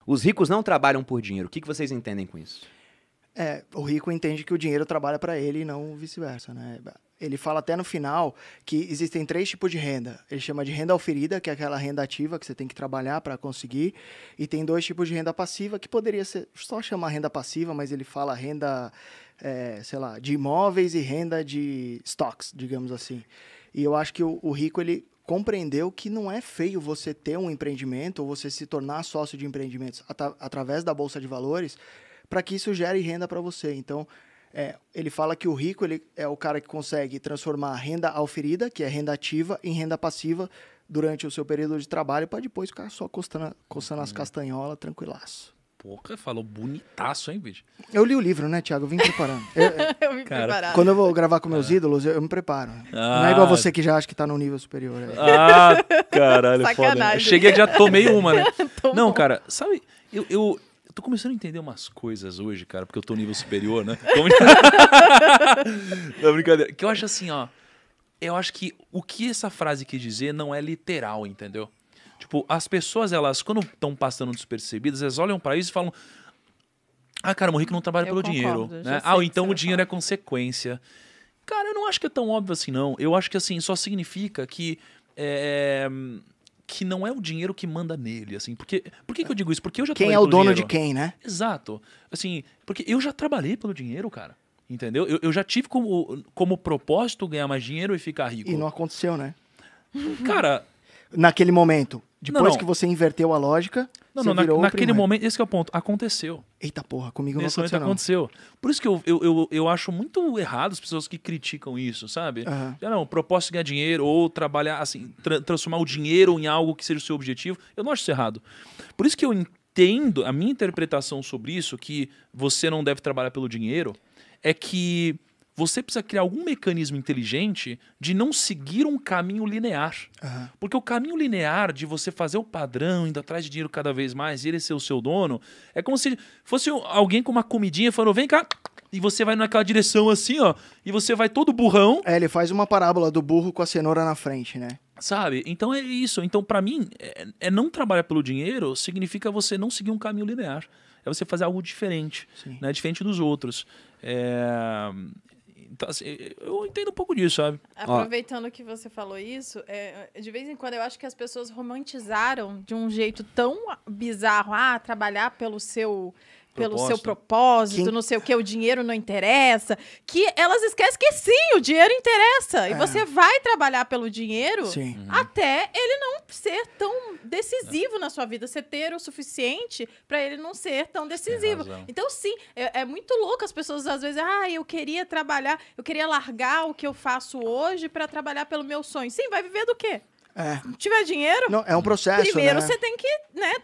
Os ricos não trabalham por dinheiro. O que vocês entendem com isso? O rico entende que o dinheiro trabalha para ele e não vice-versa, né? Ele fala até no final que existem 3 tipos de renda. Ele chama de renda oferida, que é aquela renda ativa que você tem que trabalhar para conseguir. E tem 2 tipos de renda passiva, que poderia ser só chamar renda passiva, mas ele fala renda, sei lá, de imóveis e renda de stocks, digamos assim. E eu acho que o rico, ele compreendeu que não é feio você ter um empreendimento ou você se tornar sócio de empreendimentos através da Bolsa de Valores, para que isso gere renda para você. Então, ele fala que o rico ele é o cara que consegue transformar a renda auferida, que é renda ativa, em renda passiva durante o seu período de trabalho, para depois ficar só coçando as castanholas, tranquilaço. Porra, falou bonitaço, hein, bicho? Eu li o livro, né, Thiago? Eu vim preparando. Eu vim preparado. Quando eu vou gravar com meus ídolos, eu me preparo. Não é igual você que já acha que tá no nível superior. Ah, caralho, foda. Sacanagem. Eu cheguei, já tomei uma, né? Tomou. Não, cara, sabe, eu tô começando a entender umas coisas hoje, cara, porque eu tô no nível superior, né? Não, brincadeira. Que eu acho assim, ó. Eu acho que o que essa frase quis dizer não é literal, entendeu? Tipo, as pessoas, elas, quando estão passando despercebidas, elas olham pra isso e falam: ah, cara, o rico não trabalha pelo dinheiro. Né? Ou então o dinheiro é consequência. Cara, eu não acho que é tão óbvio assim, não. Eu acho que, assim, só significa que não é o dinheiro que manda nele, assim. Por que eu digo isso? Porque eu já Quem trabalhei é o pelo dono dinheiro. de quem, né? Exato. Assim, porque eu já trabalhei pelo dinheiro, cara. Entendeu? Eu já tive como propósito ganhar mais dinheiro e ficar rico. E não aconteceu, né? Cara... Naquele momento. Depois não. que você inverteu a lógica, Não, você não, virou o naquele primeiro. momento, esse que é o ponto. Aconteceu. Eita porra, comigo não Nesse momento aconteceu, não. aconteceu. Por isso que eu acho muito errado as pessoas que criticam isso, sabe? Aham. Não, propósito de ganhar dinheiro ou trabalhar, assim, transformar o dinheiro em algo que seja o seu objetivo. Eu não acho isso errado. Por isso que eu entendo, a minha interpretação sobre isso, que você não deve trabalhar pelo dinheiro, é que você precisa criar algum mecanismo inteligente de não seguir um caminho linear. Aham. Porque o caminho linear de você fazer o padrão, indo atrás de dinheiro cada vez mais, e ele ser o seu dono, é como se fosse alguém com uma comidinha falando: vem cá, e você vai naquela direção assim, ó, e você vai todo burrão. Ele faz uma parábola do burro com a cenoura na frente, né? Sabe? Então é isso. Então, pra mim, não trabalhar pelo dinheiro significa você não seguir um caminho linear. É você fazer algo diferente, Sim. né? Diferente dos outros. Então, assim, eu entendo um pouco disso, sabe? Aproveitando que você falou isso, de vez em quando eu acho que as pessoas romantizaram de um jeito tão bizarro, trabalhar pelo seu propósito, não sei o que, o dinheiro não interessa, que elas esquecem que sim, o dinheiro interessa. E você vai trabalhar pelo dinheiro Sim. até ele não ser tão decisivo na sua vida, você ter o suficiente para ele não ser tão decisivo. razão. Então, sim, é muito louco as pessoas às vezes, eu queria trabalhar, eu queria largar o que eu faço hoje para trabalhar pelo meu sonho. Sim, vai viver do quê? Se tiver dinheiro, Não, é um processo, primeiro né? você tem que,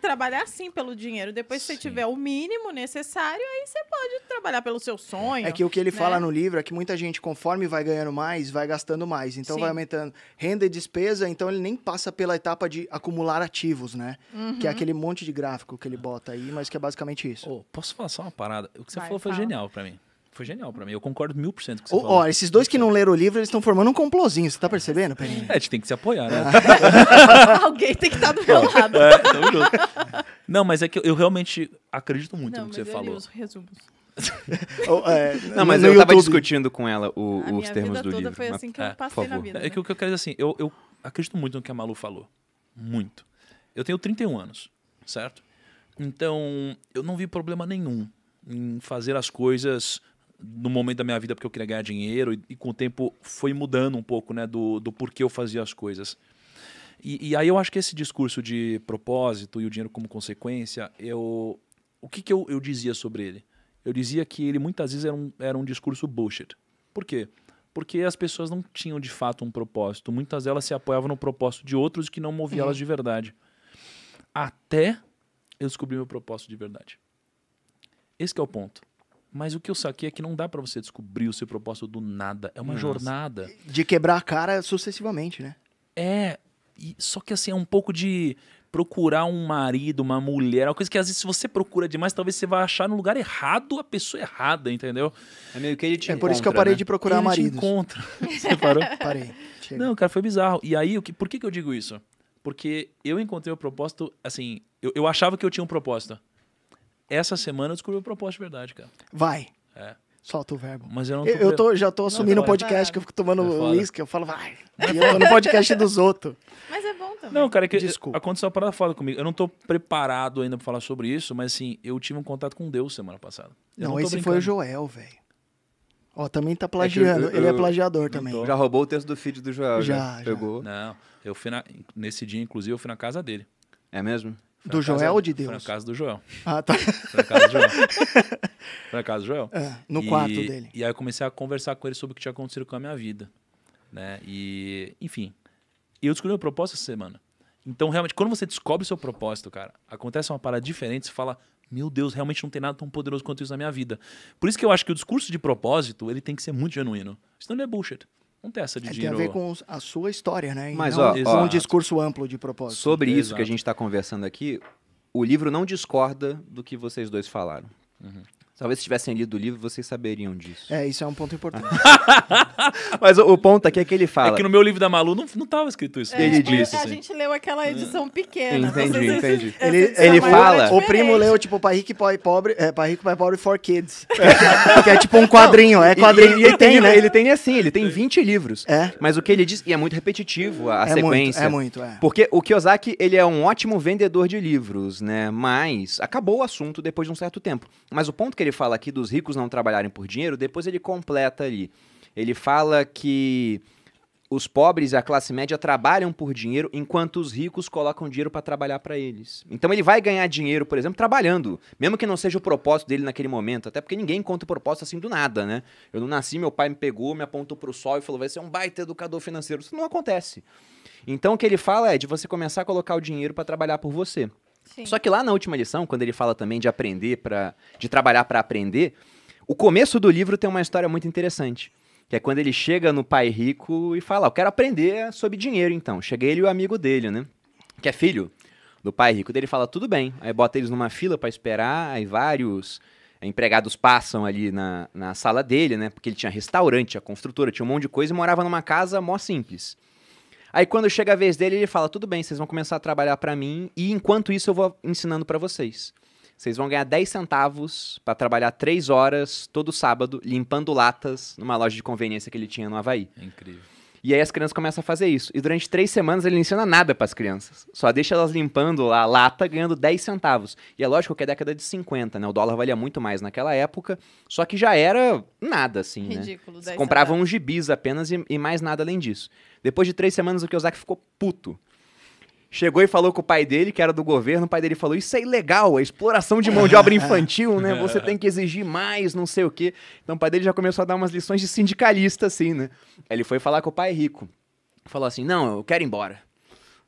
trabalhar sim pelo dinheiro. Depois, se você tiver o mínimo necessário, aí você pode trabalhar pelo seu sonho. É que o que ele né? fala no livro é que muita gente, conforme vai ganhando mais, vai gastando mais. Então Sim. vai aumentando renda e despesa, então ele nem passa pela etapa de acumular ativos, né? Que é aquele monte de gráfico que ele bota aí, mas que é basicamente isso. Ô, posso falar só uma parada? O que você Vai, falou foi fala. genial pra mim. Foi genial pra mim. Eu concordo 1000% com o que você falou. Ó, esses dois que não leram o livro, eles estão formando um complozinho, você tá percebendo, Peninha? A gente tem que se apoiar, né? Alguém tem que estar do meu lado. Tamo junto. Não, mas é que eu realmente acredito muito no que você mas eu li falou. os resumos. Não, mas no eu tava YouTube. discutindo com ela A os minha termos vida do toda livro. foi mas- assim que eu por passei na favor. vida. É que o que eu quero dizer assim, eu acredito muito no que a Malu falou. Muito. Eu tenho 31 anos, certo? Então, eu não vi problema nenhum em fazer as coisas no momento da minha vida porque eu queria ganhar dinheiro e com o tempo foi mudando um pouco, né, do porquê eu fazia as coisas. E aí eu acho que esse discurso de propósito e o dinheiro como consequência, o que eu dizia sobre ele? Eu dizia que ele muitas vezes era um discurso bullshit. Por quê? Porque as pessoas não tinham de fato um propósito. Muitas delas se apoiavam no propósito de outros que não moviam elas de verdade. Até eu descobri meu propósito de verdade. Esse que é o ponto. Mas o que eu saquei é que não dá pra você descobrir o seu propósito do nada. É uma Nossa. jornada. De quebrar a cara sucessivamente, né? Só que assim, é um pouco de procurar um marido, uma mulher, uma coisa que às vezes se você procura demais, talvez você vai achar no lugar errado a pessoa errada, entendeu? É meio que ele te É por isso que eu encontra, parei né? de procurar Ele te maridos. encontra. Você parou? Parei. Chega. Não, cara, foi bizarro. E aí, por que eu digo isso? porque eu encontrei o propósito, assim, eu achava que eu tinha um propósito. Essa semana eu descobri o propósito de verdade, cara. Vai. É. Solta o verbo. Mas eu não já tô assumindo o podcast que eu fico tomando uísque, eu falo, vai. E eu tô no podcast dos outros. Mas é bom também. Não, cara, é que Desculpa. aconteceu uma parada foda comigo. Eu não tô preparado ainda pra falar sobre isso, mas assim, eu tive um contato com Deus semana passada. Eu Não, tô esse brincando. foi o Joel, velho. Ó, também tá plagiando. Ele é plagiador também. Já roubou o texto do feed do Joel. Já. Pegou. Não, eu fui nesse dia, inclusive, eu fui na casa dele. É mesmo? Fui Do na Joel casa- ou de Fui na Deus? casa do Joel. Ah, tá. Fui na casa do Joel. Fui na casa do Joel. No quarto dele. E aí eu comecei a conversar com ele sobre o que tinha acontecido com a minha vida. Né? E, enfim, eu descobri o propósito essa semana. Então, realmente, quando você descobre o seu propósito, cara, acontece uma parada diferente, você fala, meu Deus, realmente não tem nada tão poderoso quanto isso na minha vida. Por isso que eu acho que o discurso de propósito, ele tem que ser muito genuíno. Senão não é bullshit. Não tem essa de Tem dinheiro. a ver com a sua história, né? E Mas, não ó, com ó, um discurso amplo de propósito. Sobre isso Exato. que a gente está conversando aqui, o livro não discorda do que vocês dois falaram. Talvez se tivessem lido o livro, vocês saberiam disso. Isso é um ponto importante. Mas o ponto aqui é que ele fala... É que no meu livro da Malu não tava escrito isso. Ele disse, A assim. gente leu aquela edição pequena. Entendi. Ele Ele fala- O primo leu, tipo, Pai Rico e Pai Pobre, Pai Rico, Pai Pobre for Kids. Que é tipo um quadrinho, quadrinho. E ele tem, né? Ele tem assim, ele tem 20 livros. É. Mas o que ele diz, e é muito repetitivo a sequência. É muito. Porque o Kiyosaki, ele é um ótimo vendedor de livros, né? Mas acabou o assunto depois de um certo tempo. Mas o ponto que ele fala aqui dos ricos não trabalharem por dinheiro, depois ele completa ali. Ele fala que os pobres e a classe média trabalham por dinheiro, enquanto os ricos colocam dinheiro para trabalhar para eles. Então ele vai ganhar dinheiro, por exemplo, trabalhando, mesmo que não seja o propósito dele naquele momento, até porque ninguém conta o propósito assim do nada, né? Eu não nasci, meu pai me pegou, me apontou pro sol e falou, vai ser um baita educador financeiro. Isso não acontece. Então o que ele fala é de você começar a colocar o dinheiro para trabalhar por você. Sim. Só que lá na última lição, quando ele fala também de aprender de trabalhar para aprender, o começo do livro tem uma história muito interessante. Que é quando ele chega no pai rico e fala, eu quero aprender sobre dinheiro, então. Chega ele e o amigo dele, né? Que é filho do pai rico. Daí ele fala, tudo bem. Aí bota eles numa fila para esperar, aí vários empregados passam ali na sala dele, né? Porque ele tinha restaurante, tinha construtora, tinha um monte de coisa e morava numa casa mó simples. Aí quando chega a vez dele, ele fala, tudo bem, vocês vão começar a trabalhar para mim e enquanto isso eu vou ensinando para vocês. Vocês vão ganhar 10 centavos para trabalhar 3 horas todo sábado, limpando latas numa loja de conveniência que ele tinha no Havaí. É incrível. E aí as crianças começam a fazer isso. E durante 3 semanas ele não ensina nada para as crianças. Só deixa elas limpando a lata, ganhando 10 centavos. E é lógico que é década de 50, né? O dólar valia muito mais naquela época, só que já era nada, assim, né? Ridículo. 10 Compravam centavos. uns gibis apenas e mais nada além disso. Depois de 3 semanas o Kiyosaki ficou puto. Chegou e falou com o pai dele, que era do governo, o pai dele falou, isso é ilegal, é exploração de mão de obra infantil, né? Você tem que exigir mais, não sei o quê. Então o pai dele já começou a dar umas lições de sindicalista, assim, né? Aí ele foi falar com o pai rico. Falou assim, não, eu quero ir embora.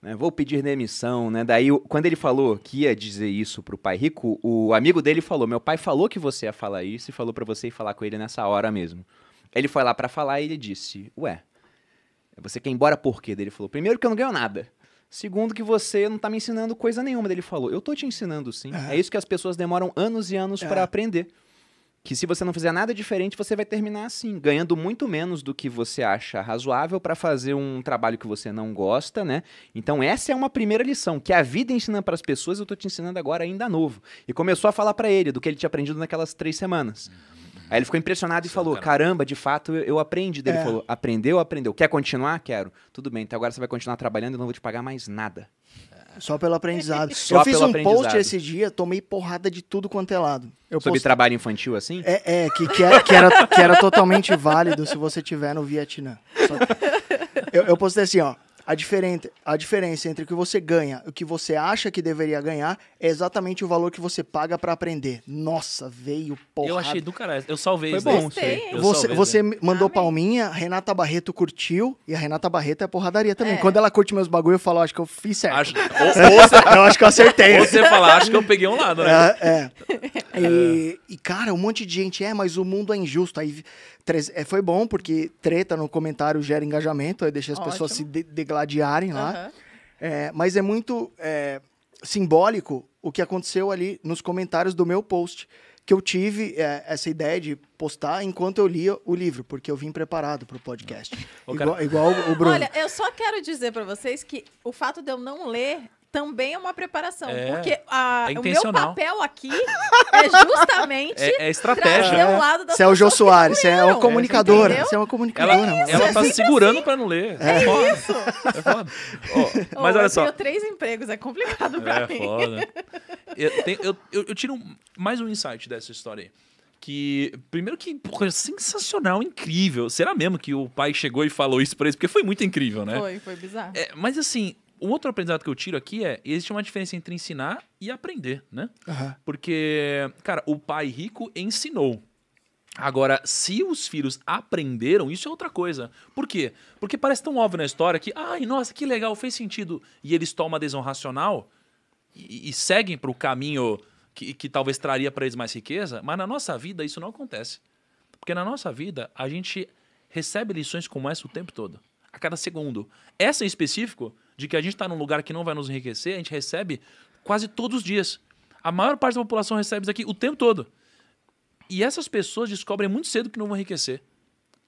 Né? Vou pedir demissão, né? Daí, quando ele falou que ia dizer isso pro pai rico, o amigo dele falou, meu pai falou que você ia falar isso e falou pra você ir falar com ele nessa hora mesmo. Ele foi lá pra falar e ele disse, ué, você quer ir embora por quê? Daí ele falou, primeiro que eu não ganho nada. Segundo, que você não tá me ensinando coisa nenhuma. Daí ele falou, eu tô te ensinando sim. É isso que as pessoas demoram anos e anos pra aprender. Que se você não fizer nada diferente, você vai terminar assim, ganhando muito menos do que você acha razoável pra fazer um trabalho que você não gosta, né? Então essa é uma primeira lição, que a vida ensina pras pessoas, eu tô te ensinando agora ainda novo. E começou a falar pra ele do que ele tinha aprendido naquelas 3 semanas. Aí ele ficou impressionado e falou, caramba, de fato eu aprendi. Daí ele falou, aprendeu. Quer continuar? Quero. Tudo bem, então agora você vai continuar trabalhando e eu não vou te pagar mais nada. Só pelo aprendizado. Só eu fiz pelo um post aprendizado. esse dia, tomei porrada de tudo quanto é lado. Eu Sobre trabalho infantil assim? Que era totalmente válido se você tiver no Vietnã. Eu postei assim, ó. A diferença entre o que você ganha e o que você acha que deveria ganhar é exatamente o valor que você paga pra aprender. Nossa, veio porrada. Eu achei do caralho. Eu salvei Foi isso. bom, daí. sei. Eu Você, salvei você isso daí. mandou Amém. palminha, Renata Barreto curtiu, e a Renata Barreto é porradaria também. É. Quando ela curte meus bagulho, eu falo, acho que eu fiz certo. Acho, Eu acho que eu acertei. ou você falar, acho que eu peguei um lado, né? E, cara, um monte de gente, mas o mundo é injusto. Aí foi bom, porque treta no comentário gera engajamento, aí deixa as pessoas se degladiarem lá. Aham. Mas é muito simbólico o que aconteceu ali nos comentários do meu post. que eu tive essa ideia de postar enquanto eu lia o livro, porque eu vim preparado pro podcast. Igual o Bruno. Olha, eu só quero dizer pra vocês que o fato de eu não ler também é uma preparação. Porque o meu papel aqui é justamente estratégia. trazer o lado da Você é o Jô Soares, você é uma comunicadora. entendeu? Você é uma comunicadora. Ela tá se segurando pra não ler. É isso. É foda. Mas olha só. Eu tenho 3 empregos, é complicado pra mim. É foda. Eu tiro mais um insight dessa história aí. Que, primeiro que, porra, sensacional, incrível. Será mesmo que o pai chegou e falou isso pra eles? Porque foi muito incrível, né? Foi bizarro. Mas assim, um outro aprendizado que eu tiro aqui existe uma diferença entre ensinar e aprender, né? Porque, cara, o pai rico ensinou. Agora, se os filhos aprenderam, isso é outra coisa. Por quê? Porque parece tão óbvio na história que, ai, nossa, que legal, fez sentido. E eles tomam a adesão racional e seguem para o caminho que talvez traria para eles mais riqueza, mas na nossa vida isso não acontece. Porque na nossa vida a gente recebe lições como essa o tempo todo, a cada segundo. Essa em específico, de que a gente está num lugar que não vai nos enriquecer, a gente recebe quase todos os dias. A maior parte da população recebe isso aqui o tempo todo. E essas pessoas descobrem muito cedo que não vão enriquecer.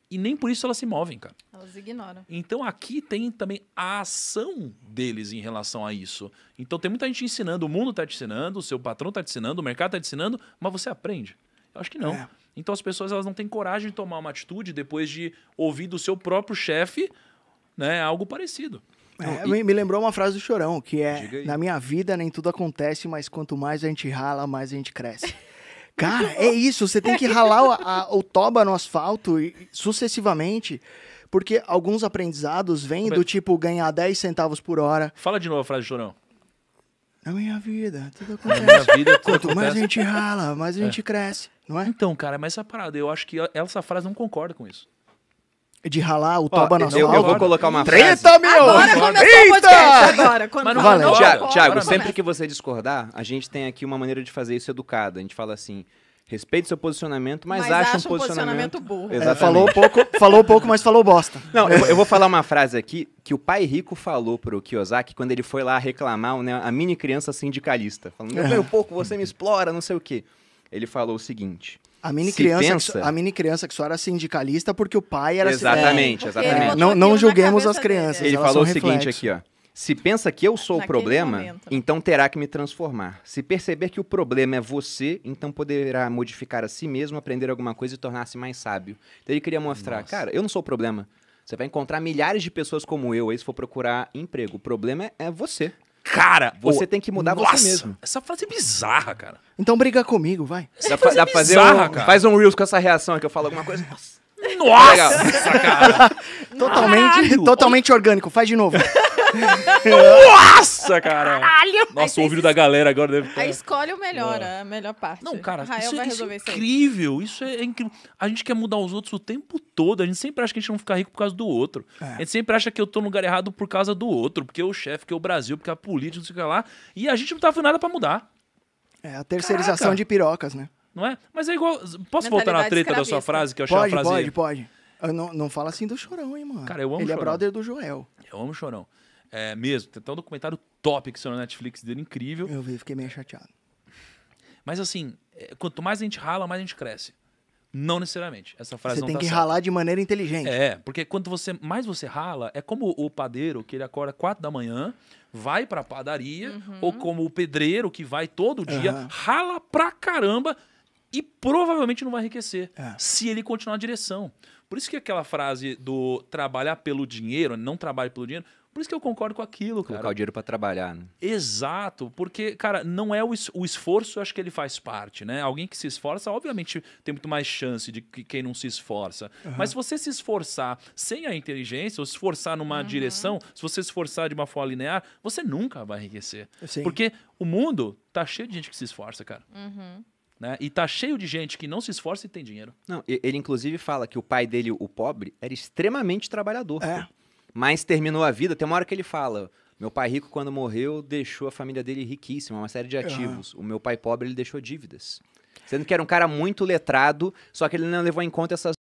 E nem por isso elas se movem, cara. Elas ignoram. Então aqui tem também a ação deles em relação a isso. Então tem muita gente ensinando, o mundo está te ensinando, o seu patrão está te ensinando, o mercado está te ensinando, mas você aprende? Eu acho que não. Então as pessoas elas não têm coragem de tomar uma atitude depois de ouvir do seu próprio chefe, né, algo parecido. Me lembrou uma frase do Chorão, que é: na minha vida nem tudo acontece, mas quanto mais a gente rala, mais a gente cresce. Cara, é isso, você tem que ralar o toba no asfalto sucessivamente, porque alguns aprendizados vêm do tipo ganhar 10 centavos por hora. Fala de novo a frase do Chorão. Na minha vida, tudo acontece. Na minha vida, tudo Quanto mais acontece. a gente rala, mais a gente cresce, não é? Então, cara, mas essa parada, eu acho que essa frase não concorda com isso. De ralar o toba no asfalto. Eu vou colocar uma frase. Treta, meu! Agora começou o podcast, agora. Quando Mas não falou, valeu. Thiago, sempre que você discordar, a gente tem aqui uma maneira de fazer isso educada. A gente fala assim, respeite seu posicionamento, mas acha um posicionamento burro. Exatamente. Falou pouco, mas falou bosta. Não, eu vou falar uma frase aqui que o pai rico falou pro Kiyosaki quando ele foi lá reclamar, né, a mini criança sindicalista. Falando, eu ganho pouco, você me explora, não sei o quê. Ele falou o seguinte... A mini criança que só era sindicalista porque o pai era... Exatamente. Não julguemos as crianças. Ele falou o seguinte aqui, ó. Se pensa que eu sou o problema, então terá que me transformar. Se perceber que o problema é você, então poderá modificar a si mesmo, aprender alguma coisa e tornar-se mais sábio. Então ele queria mostrar, cara, eu não sou o problema. Você vai encontrar milhares de pessoas como eu aí se for procurar emprego. O problema é você. Cara, você tem que mudar você mesmo. Essa frase é bizarra, cara. Então briga comigo, vai. Dá pra fazer faz um Reels com essa reação que eu falo alguma coisa. Nossa, cara. Totalmente orgânico. Faz de novo. Nossa, cara. Caralho. Nossa, o ouvido da galera agora deve estar... Aí escolhe o melhor, a melhor parte. Não, cara, Rael isso vai é resolver isso aí. incrível. Isso é incrível. A gente quer mudar os outros o tempo todo. A gente sempre acha que a gente não fica rico por causa do outro. A gente sempre acha que eu tô no lugar errado por causa do outro. Porque o chefe, porque o Brasil, porque a política, não sei o que lá. E a gente não tá fazendo nada pra mudar. É a terceirização de pirocas, né? Não é? Mas é igual... Posso voltar na treta da sua frase? Que eu achei a frase... Pode. Não fala assim do Chorão, hein, mano. Cara, eu amo Ele Chorão. É brother do Joel. Eu amo o Chorão. É mesmo. Tem até um documentário top que saiu na Netflix dele, incrível. Eu vi, fiquei meio chateado. Mas assim, quanto mais a gente rala, mais a gente cresce. Não necessariamente. Essa frase Você não tem tá que certa. ralar de maneira inteligente. Porque quanto mais você rala, é como o padeiro que ele acorda 4 da manhã, vai pra padaria, ou como o pedreiro que vai todo dia, rala pra caramba e provavelmente não vai enriquecer se ele continuar na direção. Por isso que aquela frase do trabalhar pelo dinheiro, não trabalhe pelo dinheiro, por isso que eu concordo com aquilo, cara. Colocar o dinheiro pra trabalhar, né? Exato, porque, cara, não é o esforço, eu acho que ele faz parte, né? Alguém que se esforça, obviamente, tem muito mais chance de que quem não se esforça. Mas se você se esforçar sem a inteligência, ou se esforçar numa direção, se você se esforçar de uma forma linear, você nunca vai enriquecer. Sim. Porque o mundo tá cheio de gente que se esforça, cara. Né? E tá cheio de gente que não se esforça e tem dinheiro. Não, ele inclusive fala que o pai dele, o pobre, era extremamente trabalhador. É. Pô. Mas terminou a vida, tem uma hora que ele fala, meu pai rico quando morreu deixou a família dele riquíssima, uma série de ativos. O meu pai pobre ele deixou dívidas. Sendo que era um cara muito letrado, só que ele não levou em conta essas